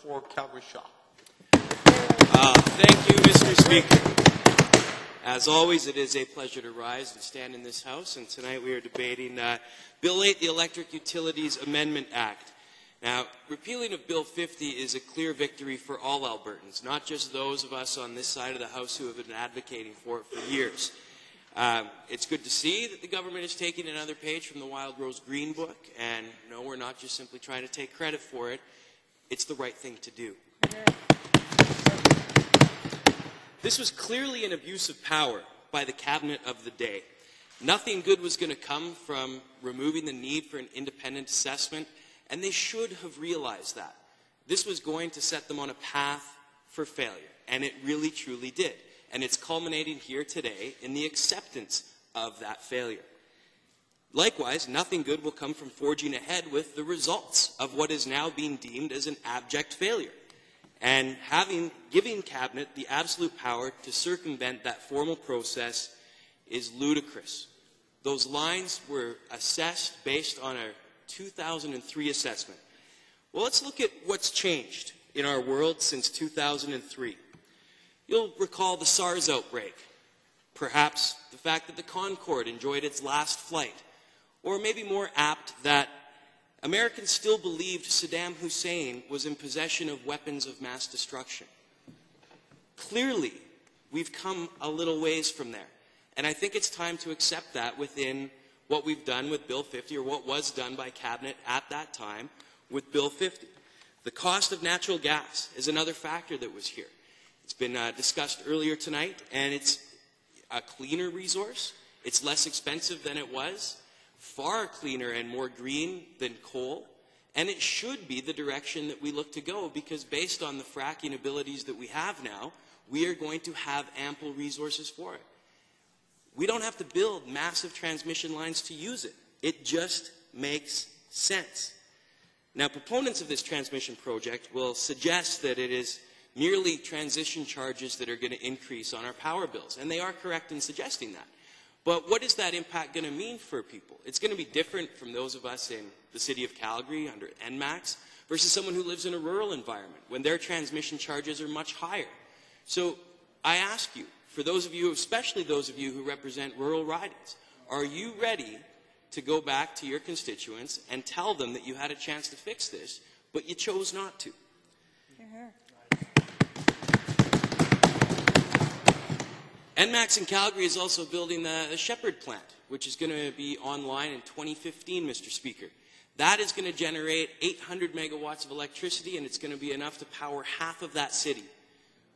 for Calgary-Shaw. Thank you, Mr. Speaker. As always, it is a pleasure to rise and stand in this House, and tonight we are debating Bill 8, the Electric Utilities Amendment Act. Now, repealing of Bill 50 is a clear victory for all Albertans, not just those of us on this side of the House who have been advocating for it for years. It's good to see that the government is taking another page from the Wildrose Green Book, and no, we're not just simply trying to take credit for it. It's the right thing to do. This was clearly an abuse of power by the cabinet of the day. Nothing good was going to come from removing the need for an independent assessment, and they should have realized that. This was going to set them on a path for failure, and it really truly did. And it's culminating here today in the acceptance of that failure. Likewise, nothing good will come from forging ahead with the results of what is now being deemed as an abject failure. And giving Cabinet the absolute power to circumvent that formal process is ludicrous. Those lines were assessed based on a 2003 assessment. Well, let's look at what's changed in our world since 2003. You'll recall the SARS outbreak, perhaps the fact that the Concorde enjoyed its last flight, or maybe more apt that Americans still believed Saddam Hussein was in possession of weapons of mass destruction. Clearly, we've come a little ways from there, and I think it's time to accept that within what we've done with Bill 50, or what was done by Cabinet at that time with Bill 50. The cost of natural gas is another factor that was here. It's been discussed earlier tonight, and it's a cleaner resource. It's less expensive than it was, far cleaner and more green than coal, and it should be the direction that we look to go, because based on the fracking abilities that we have now, we are going to have ample resources for it. We don't have to build massive transmission lines to use it. It just makes sense. Now, proponents of this transmission project will suggest that it is merely transition charges that are going to increase on our power bills, and they are correct in suggesting that. But what is that impact going to mean for people? It's going to be different from those of us in the city of Calgary under NMAX versus someone who lives in a rural environment when their transmission charges are much higher. So I ask you, for those of you, especially those of you who represent rural ridings, are you ready to go back to your constituents and tell them that you had a chance to fix this, but you chose not to? NMAX in Calgary is also building the Shepherd plant, which is going to be online in 2015, Mr. Speaker. That is going to generate 800 megawatts of electricity, and it's going to be enough to power half of that city.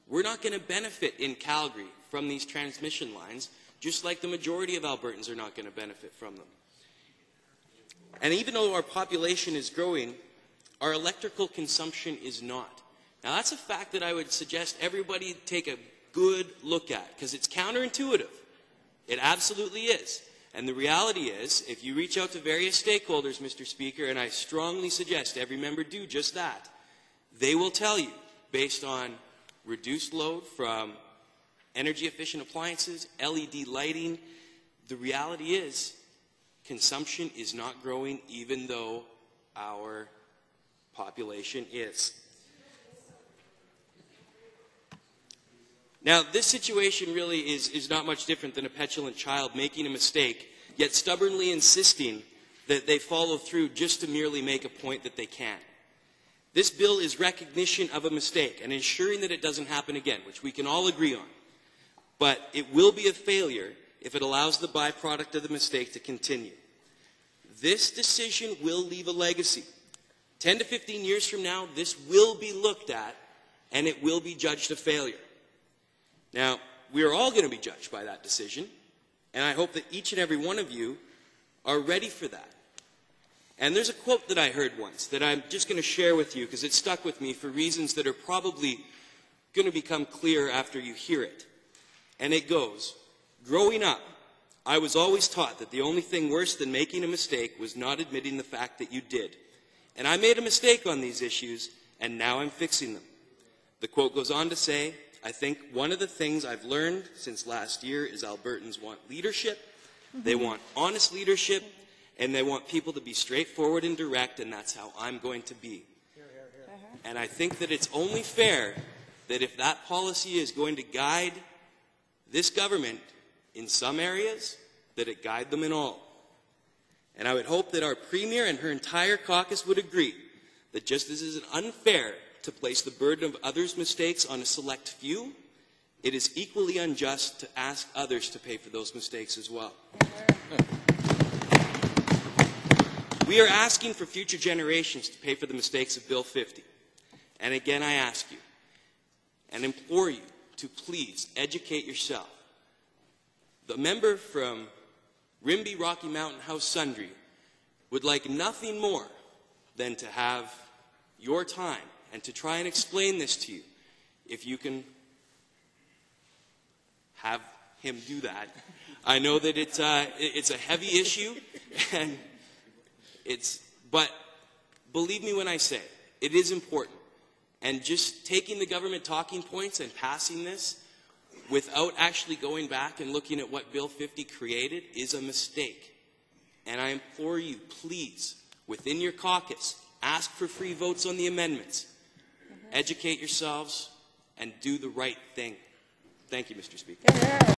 We're not going to benefit in Calgary from these transmission lines, just like the majority of Albertans are not going to benefit from them. And even though our population is growing, our electrical consumption is not. Now, that's a fact that I would suggest everybody take a good look at, because it's counterintuitive. It absolutely is. And the reality is, if you reach out to various stakeholders, Mr. Speaker, and I strongly suggest every member do just that, they will tell you, based on reduced load from energy-efficient appliances, LED lighting, the reality is consumption is not growing even though our population is. Now, this situation really is not much different than a petulant child making a mistake, yet stubbornly insisting that they follow through just to merely make a point that they can. This bill is recognition of a mistake and ensuring that it doesn't happen again, which we can all agree on. But it will be a failure if it allows the byproduct of the mistake to continue. This decision will leave a legacy. 10 to 15 years from now, this will be looked at and it will be judged a failure. Now, we are all going to be judged by that decision, and I hope that each and every one of you are ready for that. And there's a quote that I heard once that I'm just going to share with you because it stuck with me for reasons that are probably going to become clear after you hear it. And it goes, "Growing up, I was always taught that the only thing worse than making a mistake was not admitting the fact that you did. And I made a mistake on these issues, and now I'm fixing them." The quote goes on to say, "I think one of the things I've learned since last year is Albertans want leadership, they want honest leadership, and they want people to be straightforward and direct, and that's how I'm going to be." And I think that it's only fair that if that policy is going to guide this government in some areas, that it guide them in all. And I would hope that our Premier and her entire caucus would agree that just as it is unfair to place the burden of others' mistakes on a select few, it is equally unjust to ask others to pay for those mistakes as well. We are asking for future generations to pay for the mistakes of Bill 50. And again, I ask you and implore you to please educate yourself. The member from Rimbey Rocky Mountain House Sundry would like nothing more than to have your time and to try and explain this to you. If you can have him do that. I know that it's a heavy issue, and but believe me when I say it is important. And just taking the government talking points and passing this without actually going back and looking at what Bill 50 created is a mistake. And I implore you, please, within your caucus, ask for free votes on the amendments. Educate yourselves and do the right thing. Thank you, Mr. Speaker.